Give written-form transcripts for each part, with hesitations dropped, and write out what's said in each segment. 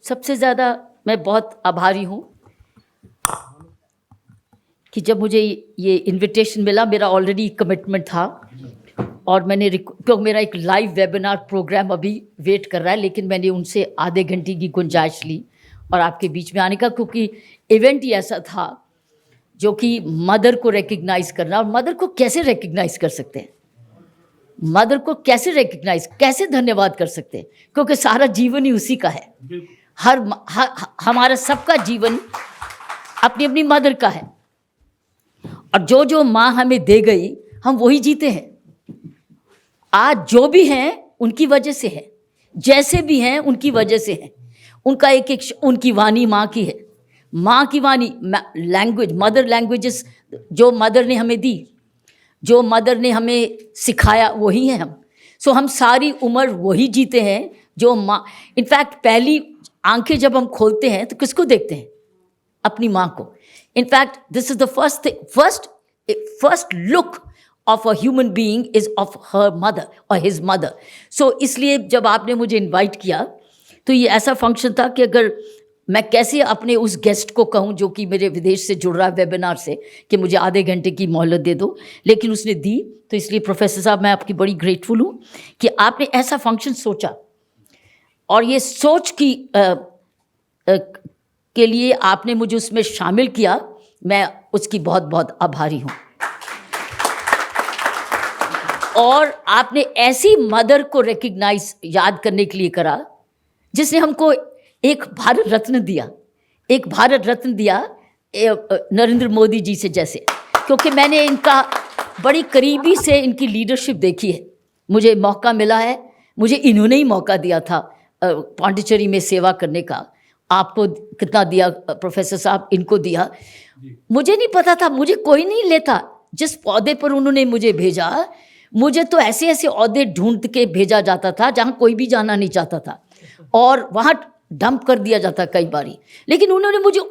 सबसे ज़्यादा मैं बहुत आभारी हूँ कि जब मुझे ये इनविटेशन मिला, मेरा ऑलरेडी कमिटमेंट था और मैंने क्योंकि मेरा एक लाइव वेबिनार प्रोग्राम अभी वेट कर रहा है, लेकिन मैंने उनसे आधे घंटे की गुंजाइश ली और आपके बीच में आने का, क्योंकि इवेंट ही ऐसा था जो कि मदर को रिकग्नाइज करना। और मदर को कैसे रिकग्नाइज कर सकते हैं, मदर को कैसे रिकग्नाइज, कैसे धन्यवाद कर सकते हैं, क्योंकि सारा जीवन ही उसी का है। हमारा सबका जीवन अपनी अपनी मदर का है, और जो जो माँ हमें दे गई हम वही जीते हैं। आज जो भी हैं उनकी वजह से है, जैसे भी हैं उनकी वजह से है। उनका एक एक उनकी वाणी माँ की है, माँ की वाणी, लैंग्वेज, मदर लैंग्वेजेस जो मदर ने हमें दी, जो मदर ने हमें सिखाया, वही हैं हम। सो हम सारी उम्र वही जीते हैं जो माँ। इनफैक्ट पहली आंखें जब हम खोलते हैं तो किसको देखते हैं? अपनी माँ को। In fact this is the first look of a human being is of her mother or his mother. So इसलिए जब आपने मुझे इनवाइट किया तो ये ऐसा फंक्शन था कि अगर मैं कैसे अपने उस गेस्ट को कहूँ जो कि मेरे विदेश से जुड़ रहा है वेबिनार से, कि मुझे आधे घंटे की मोहलत दे दो, लेकिन उसने दी। तो इसलिए प्रोफेसर साहब मैं आपकी बड़ी ग्रेटफुल हूँ कि आपने ऐसा फंक्शन सोचा, और ये सोच की के लिए आपने मुझे उसमें शामिल किया। मैं उसकी बहुत बहुत आभारी हूँ। और आपने ऐसी मदर को रिकग्नाइज याद करने के लिए करा जिसने हमको एक भारत रत्न दिया, एक भारत रत्न दिया नरेंद्र मोदी जी से जैसे, क्योंकि मैंने इनका बड़ी करीबी से इनकी लीडरशिप देखी है। मुझे मौका मिला है, मुझे इन्होंने ही मौका दिया था पांडिचेरी में सेवा करने का। आपको कितना दिया प्रोफेसर साहब, इनको दिया। मुझे नहीं पता था, मुझे कोई नहीं लेता। जिस पौधे पर उन्होंने मुझे भेजा, मुझे तो ऐसे ऐसे औहदे ढूंढ के भेजा जाता था जहाँ कोई भी जाना नहीं चाहता था, और वहाँ डंप कर दिया जाता कई बारी। लेकिन उन्होंने मुझे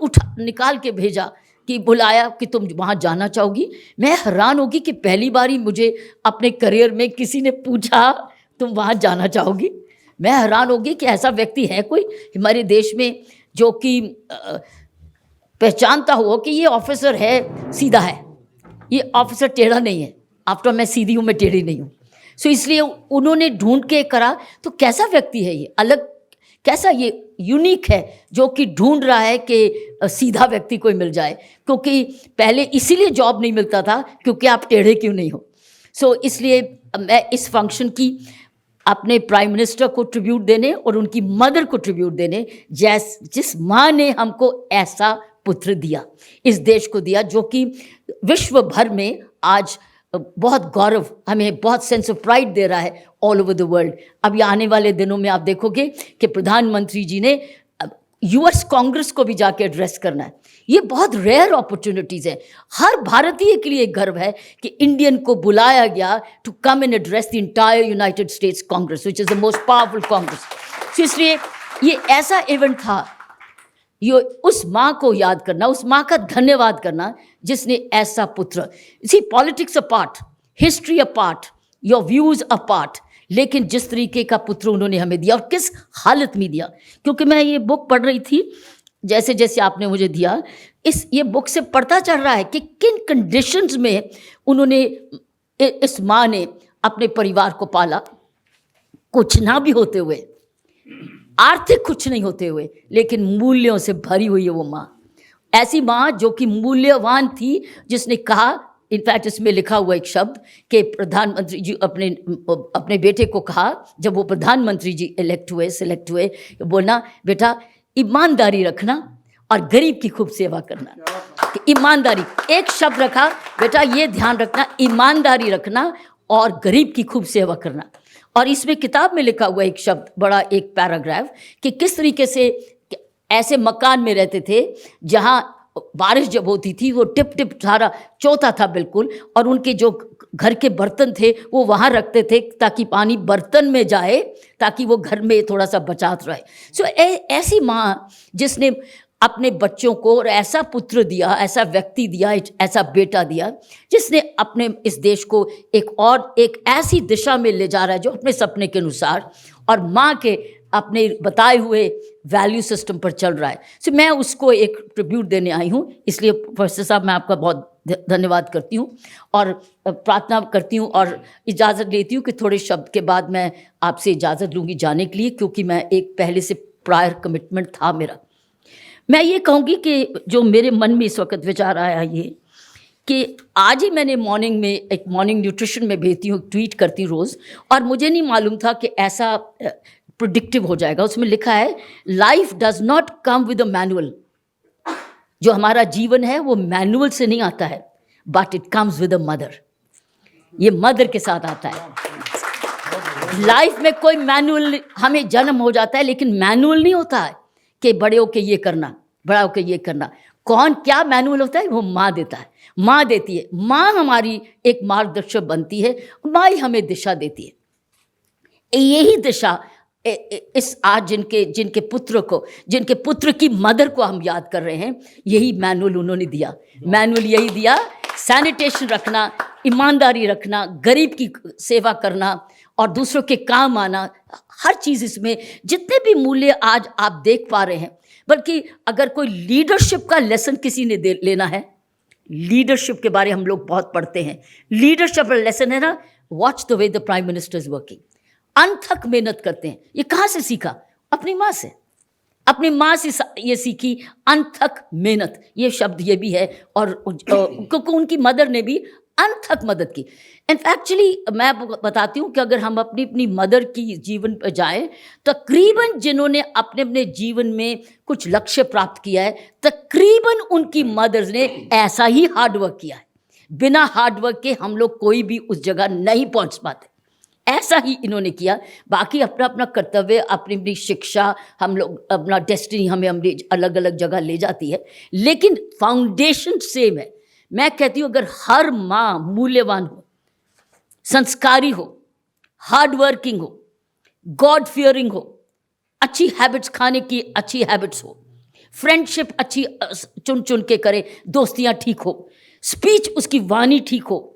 निकाल के भेजा कि बुलाया कि तुम वहाँ जाना चाहोगी। मैं हैरान होगी कि पहली बारी मुझे अपने करियर में किसी ने पूछा तुम वहाँ जाना चाहोगी। मैं हैरान होगी कि ऐसा व्यक्ति है कोई हमारे देश में जो कि पहचानता हो कि ये ऑफिसर है, सीधा है, ये ऑफिसर टेढ़ा नहीं है। आफ्टर मैं सीधी हूँ, मैं टेढ़ी नहीं हूँ। सो इसलिए उन्होंने ढूंढ के करा। तो कैसा व्यक्ति है ये, अलग, कैसा ये यूनिक है जो कि ढूंढ रहा है कि सीधा व्यक्ति कोई मिल जाए, क्योंकि पहले इसीलिए जॉब नहीं मिलता था क्योंकि आप टेढ़े क्यों नहीं हो। सो इसलिए मैं इस फंक्शन की अपने प्राइम मिनिस्टर को ट्रिब्यूट देने और उनकी मदर को ट्रिब्यूट देने, जिस माँ ने हमको ऐसा पुत्र दिया, इस देश को दिया, जो कि विश्व भर में आज बहुत गौरव, हमें बहुत सेंस ऑफ प्राइड दे रहा है ऑल ओवर द वर्ल्ड। अब ये आने वाले दिनों में आप देखोगे कि प्रधानमंत्री जी ने यूएस कांग्रेस को भी जाके एड्रेस करना है। ये बहुत रेयर अपॉर्चुनिटीज़ है। हर भारतीय के लिए गर्व है कि इंडियन को बुलाया गया to come and address the entire United States Congress, which is the most powerful Congress. तो इसलिए ये ऐसा इवेंट था, ये उस माँ को याद करना, उस माँ का धन्यवाद करना जिसने ऐसा पुत्र। इसी politics apart, history apart, your views apart, लेकिन जिस तरीके का पुत्र उन्होंने हमें दिया और किस हालत में दिया। क्योंकि मैं ये बुक पढ़ रही थी, जैसे जैसे आपने मुझे दिया, ये बुक से पता चल रहा है कि किन कंडीशंस में उन्होंने, इस माँ ने अपने परिवार को पाला, कुछ ना भी होते हुए, आर्थिक कुछ नहीं होते हुए, लेकिन मूल्यों से भरी हुई है वो माँ। ऐसी माँ जो कि मूल्यवान थी, जिसने कहा, इनफैक्ट इसमें लिखा हुआ एक शब्द कि प्रधानमंत्री जी अपने बेटे को कहा, जब वो प्रधानमंत्री जी सिलेक्ट हुए, बोलना बेटा ईमानदारी रखना और गरीब की खूब सेवा करना। ईमानदारी, एक शब्द रखा, बेटा ये ध्यान रखना, ईमानदारी रखना और गरीब की खूब सेवा करना। और इसमें किताब में लिखा हुआ एक शब्द, बड़ा एक पैराग्राफ, कि किस तरीके से ऐसे मकान में रहते थे जहाँ बारिश जब होती थी वो टिप टिप सारा चौथा था बिल्कुल, और उनके जो घर के बर्तन थे वो वहाँ रखते थे ताकि पानी बर्तन में जाए, ताकि वो घर में थोड़ा सा बचात रहे। सो ऐसी माँ जिसने अपने बच्चों को और ऐसा पुत्र दिया, ऐसा व्यक्ति दिया, ऐसा बेटा दिया, जिसने अपने इस देश को एक ऐसी दिशा में ले जा रहा है जो अपने सपने के अनुसार, और माँ के अपने बताए हुए वैल्यू सिस्टम पर चल रहा है। सो मैं उसको एक ट्रिब्यूट देने आई हूँ। इसलिए प्रोफेसर साहब मैं आपका बहुत धन्यवाद करती हूँ और प्रार्थना करती हूँ और इजाज़त लेती हूँ कि थोड़े शब्द के बाद मैं आपसे इजाज़त लूँगी जाने के लिए, क्योंकि मैं एक पहले से प्रायर कमिटमेंट था मेरा। मैं ये कहूँगी कि जो मेरे मन में इस वक्त विचार आया ये कि आज ही मैंने मॉर्निंग में एक मॉर्निंग न्यूट्रिशन में भेजती हूँ, ट्वीट करती हूँ रोज़, और मुझे नहीं मालूम था कि ऐसा प्रेडिक्टिव हो जाएगा। उसमें लिखा है life does not come with a manual. जो हमारा जीवन है वो मैनुअल से नहीं आता है, but it comes with a mother. ये मदर के साथ आता है। लाइफ में कोई मैनुअल, हमें जन्म हो जाता है लेकिन मैनुअल नहीं होता है कि बड़े होके ये करना, बड़ा होके ये करना। कौन क्या मैनुअल होता है? वो माँ देता है, माँ देती है। माँ हमारी एक मार्गदर्शक बनती है, माँ ही हमें दिशा देती है। यही दिशा इस आज जिनके पुत्र की मदर को हम याद कर रहे हैं, यही मैनुअल उन्होंने दिया। मैनुअल यही दिया, सैनिटेशन रखना, ईमानदारी रखना, गरीब की सेवा करना और दूसरों के काम आना, हर चीज़ इसमें जितने भी मूल्य आज आप देख पा रहे हैं। बल्कि अगर कोई लीडरशिप का लेसन किसी ने लेना है, लीडरशिप के बारे हम लोग बहुत पढ़ते हैं, लीडरशिप का लेसन है ना, watch the way the prime minister is working. अनथक मेहनत करते हैं। ये कहाँ से सीखा? अपनी माँ से। अपनी माँ से ये सीखी अनथक मेहनत। ये शब्द ये भी है, और क्योंकि उनकी मदर ने भी अनथक मदद की। एक्चुअली मैं बताती हूँ कि अगर हम अपनी मदर की जीवन पर जाएं, तकरीबन जिन्होंने अपने जीवन में कुछ लक्ष्य प्राप्त किया है, तकरीबन उनकी मदर्स ने ऐसा ही हार्डवर्क किया है। बिना हार्डवर्क के हम लोग कोई भी उस जगह नहीं पहुँच पाते, ऐसा ही इन्होंने किया। बाकी अपना अपना कर्तव्य, अपनी अपनी शिक्षा, हम लोग अपना डेस्टिनी हमें अलग अलग जगह ले जाती है, लेकिन फाउंडेशन सेम है। मैं कहती हूँ अगर हर माँ मूल्यवान हो, संस्कारी हो, हार्ड वर्किंग हो, गॉड फियरिंग हो, अच्छी हैबिट्स, खाने की अच्छी हैबिट्स हो, फ्रेंडशिप अच्छी चुन चुन के करे, दोस्तियाँ ठीक हो, स्पीच उसकी वाणी ठीक हो,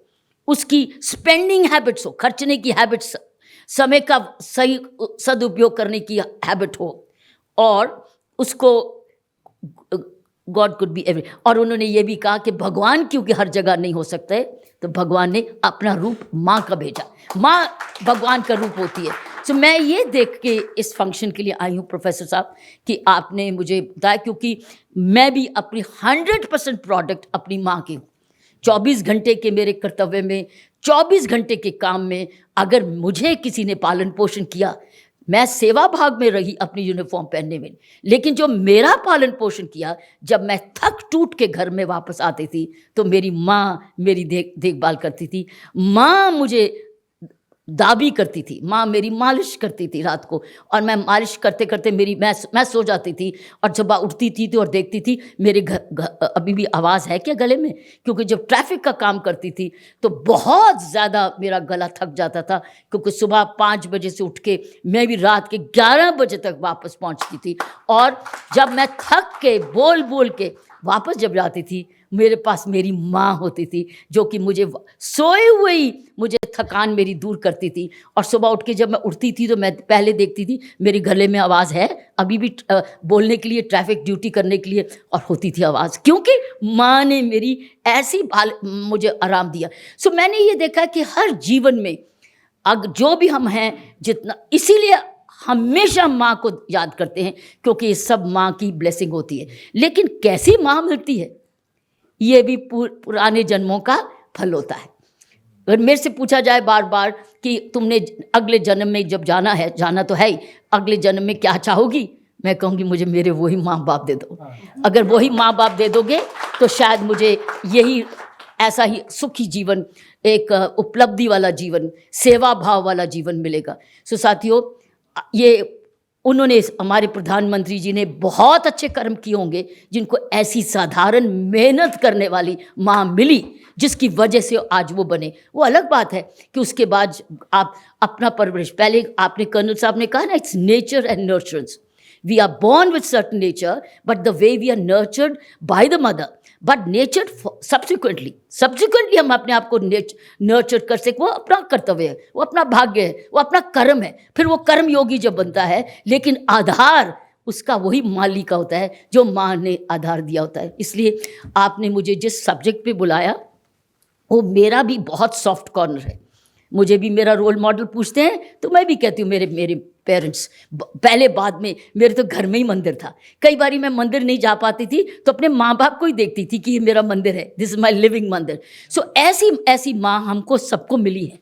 उसकी स्पेंडिंग हैबिट्स हो, खर्चने की हैबिट्स, समय का सही सदुपयोग करने की हैबिट हो, और उसको गॉड कुड बी एवरी। और उन्होंने ये भी कहा कि भगवान क्योंकि हर जगह नहीं हो सकते, तो भगवान ने अपना रूप माँ का भेजा। माँ भगवान का रूप होती है। तो मैं ये देख के इस फंक्शन के लिए आई हूँ प्रोफेसर साहब कि आपने मुझे बताया, क्योंकि मैं भी अपनी 100% प्रोडक्ट अपनी माँ की हूँ। 24 घंटे के मेरे कर्तव्य में, 24 घंटे के काम में अगर मुझे किसी ने पालन पोषण किया, मैं सेवा भाग में रही अपनी यूनिफॉर्म पहनने में, लेकिन जो मेरा पालन पोषण किया, जब मैं थक टूट के घर में वापस आती थी तो मेरी माँ मेरी देखभाल करती थी। माँ मुझे दाबी करती थी, माँ मेरी मालिश करती थी रात को, और मैं मालिश करते करते मैं सो जाती थी, और जब उठती थी तो और देखती थी मेरे अभी भी आवाज़ है क्या गले में, क्योंकि जब ट्रैफिक का काम करती थी तो बहुत ज़्यादा मेरा गला थक जाता था, क्योंकि सुबह 5 बजे से उठ के मैं भी रात के 11 बजे तक वापस पहुँचती थी। और जब मैं थक के बोल बोल के वापस जब जाती थी, मेरे पास मेरी माँ होती थी जो कि मुझे सोए हुए ही मुझे थकान मेरी दूर करती थी। और सुबह उठ के जब मैं उठती थी तो मैं पहले देखती थी मेरे गले में आवाज़ है अभी भी बोलने के लिए, ट्रैफिक ड्यूटी करने के लिए, और होती थी आवाज़, क्योंकि माँ ने मेरी ऐसी मुझे आराम दिया। सो मैंने ये देखा कि हर जीवन में जो भी हम हैं, जितना, इसीलिए हमेशा माँ को याद करते हैं, क्योंकि ये सब माँ की ब्लेसिंग होती है। लेकिन कैसी माँ मिलती है, ये भी पुराने जन्मों का फल होता है। अगर मेरे से पूछा जाए बार बार कि तुमने अगले जन्म में जब जाना है, जाना तो है ही, अगले जन्म में क्या चाहोगी, मैं कहूँगी मुझे मेरे वही माँ बाप दे दो। अगर वही माँ बाप दे दोगे तो शायद मुझे यही ऐसा ही सुखी जीवन, एक उपलब्धि वाला जीवन, सेवा भाव वाला जीवन मिलेगा। सो साथियों, ये उन्होंने, हमारे प्रधानमंत्री जी ने बहुत अच्छे कर्म किए होंगे जिनको ऐसी साधारण मेहनत करने वाली माँ मिली, जिसकी वजह से आज वो बने। वो अलग बात है कि उसके बाद आप अपना परवरिश, पहले आपने कर्नल साहब ने कहा ना, it's nature and nurturance. We are born with certain nature, but the way we are nurtured by the mother. But nature subsequently हम अपने आप को नर्चर कर सके, वो अपना कर्तव्य है, वो अपना भाग्य है, वो अपना कर्म है। फिर वो कर्म योगी जब बनता है, लेकिन आधार उसका वही माली का होता है जो माँ ने आधार दिया होता है। इसलिए आपने मुझे जिस सब्जेक्ट पे बुलाया वो मेरा भी बहुत सॉफ्ट कॉर्नर है। मुझे भी मेरा रोल मॉडल पूछते हैं तो मैं भी कहती हूँ मेरे पेरेंट्स, पहले बाद में। मेरे तो घर में ही मंदिर था, कई बारी मैं मंदिर नहीं जा पाती थी तो अपने माँ बाप को ही देखती थी कि ये मेरा मंदिर है, दिस इज माई लिविंग मंदिर। सो ऐसी माँ हमको सबको मिली है।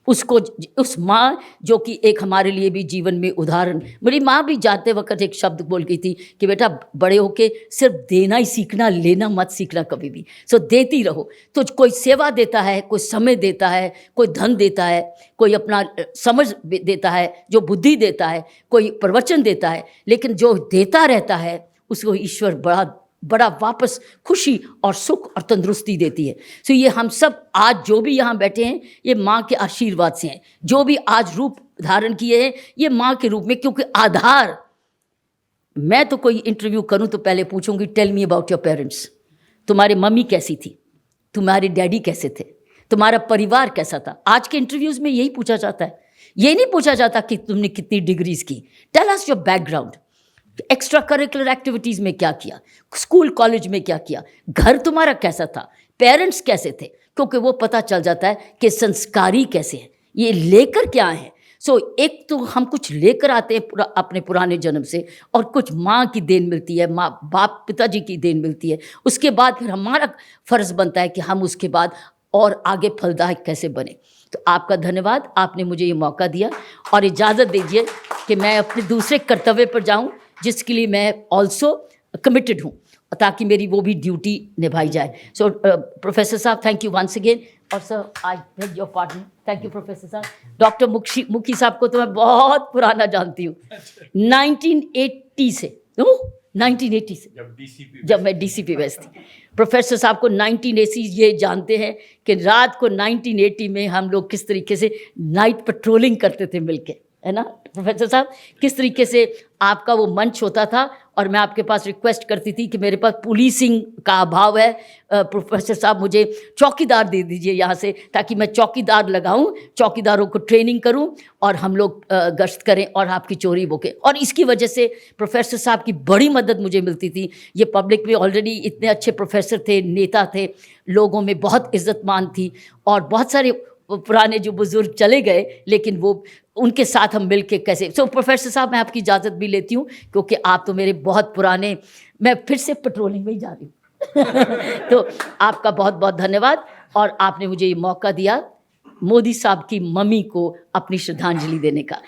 उस माँ जो कि एक हमारे लिए भी जीवन में उदाहरण। मेरी माँ भी जाते वक्त एक शब्द बोल गई थी कि बेटा बड़े होके सिर्फ देना ही सीखना, लेना मत सीखना कभी भी। सो देती रहो। तो कोई सेवा देता है, कोई समय देता है, कोई धन देता है, कोई अपना समझ देता है, जो बुद्धि देता है, कोई प्रवचन देता है, लेकिन जो देता रहता है उसको ईश्वर बड़ा वापस खुशी और सुख और तंदुरुस्ती देती है। सो ये हम सब आज जो भी यहाँ बैठे हैं ये माँ के आशीर्वाद से हैं। जो भी आज रूप धारण किए हैं ये माँ के रूप में, क्योंकि आधार, मैं तो कोई इंटरव्यू करूँ तो पहले पूछूंगी tell me about your parents. तुम्हारी मम्मी कैसी थी, तुम्हारे डैडी कैसे थे, तुम्हारा परिवार कैसा था। आज के इंटरव्यूज़ में यही पूछा जाता है, ये नहीं पूछा जाता कि तुमने कितनी डिग्रीज की। Tell us your background, extra curricular activities में क्या किया, स्कूल कॉलेज में क्या किया, घर तुम्हारा कैसा था, पेरेंट्स कैसे थे, क्योंकि वो पता चल जाता है कि संस्कारी कैसे हैं, ये लेकर क्या है। सो एक तो हम कुछ लेकर आते हैं अपने पुराने जन्म से, और कुछ माँ की देन मिलती है, माँ बाप पिताजी की देन मिलती है। उसके बाद फिर हमारा फ़र्ज़ बनता है कि हम उसके बाद और आगे फलदायक कैसे बने। तो आपका धन्यवाद, आपने मुझे ये मौका दिया, और इजाज़त दीजिए कि मैं अपने दूसरे कर्तव्य पर जाऊँ जिसके लिए मैं ऑल्सो कमिटेड हूँ, ताकि मेरी वो भी ड्यूटी निभाई जाए। सो प्रोफेसर साहब, थैंक यू वंस अगेन। और sir I beg your pardon, thank you professor साहब। डॉक्टर मुखी साहब को तो मैं बहुत पुराना जानती हूँ, 1980 से, 1980 से, जब मैं डीसीपी वेस्ट थी। प्रोफेसर साहब को 1980 ये जानते हैं कि रात को 1980 में हम लोग किस तरीके से नाइट पेट्रोलिंग करते थे मिलके, है ना प्रोफेसर साहब, किस तरीके से आपका वो मंच होता था। और मैं आपके पास रिक्वेस्ट करती थी कि मेरे पास पुलिसिंग का अभाव है, प्रोफेसर साहब मुझे चौकीदार दे दीजिए यहाँ से, ताकि मैं चौकीदार लगाऊं, चौकीदारों को ट्रेनिंग करूं और हम लोग गश्त करें और आपकी चोरी रोकें। और इसकी वजह से प्रोफेसर साहब की बड़ी मदद मुझे मिलती थी। ये पब्लिक में ऑलरेडी इतने अच्छे प्रोफेसर थे, नेता थे, लोगों में बहुत इज्जतमान थी, और बहुत सारे पुराने जो बुजुर्ग चले गए, लेकिन वो उनके साथ हम मिल के कैसे। सो प्रोफेसर साहब, मैं आपकी इजाज़त भी लेती हूँ क्योंकि आप तो मेरे बहुत पुराने, मैं फिर से पेट्रोलिंग में ही जा रही हूँ तो आपका बहुत बहुत धन्यवाद, और आपने मुझे ये मौका दिया मोदी साहब की मम्मी को अपनी श्रद्धांजलि देने का।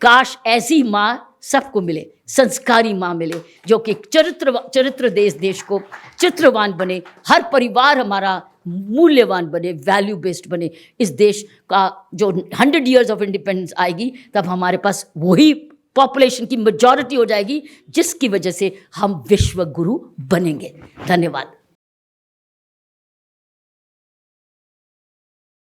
काश ऐसी माँ सबको मिले, संस्कारी माँ मिले, जो कि चरित्र देश को चित्रवान बने, हर परिवार हमारा मूल्यवान बने, वैल्यू बेस्ड बने। इस देश का जो 100 years ऑफ इंडिपेंडेंस आएगी, तब हमारे पास वही पॉपुलेशन की मेजॉरिटी हो जाएगी जिसकी वजह से हम विश्व गुरु बनेंगे। धन्यवाद।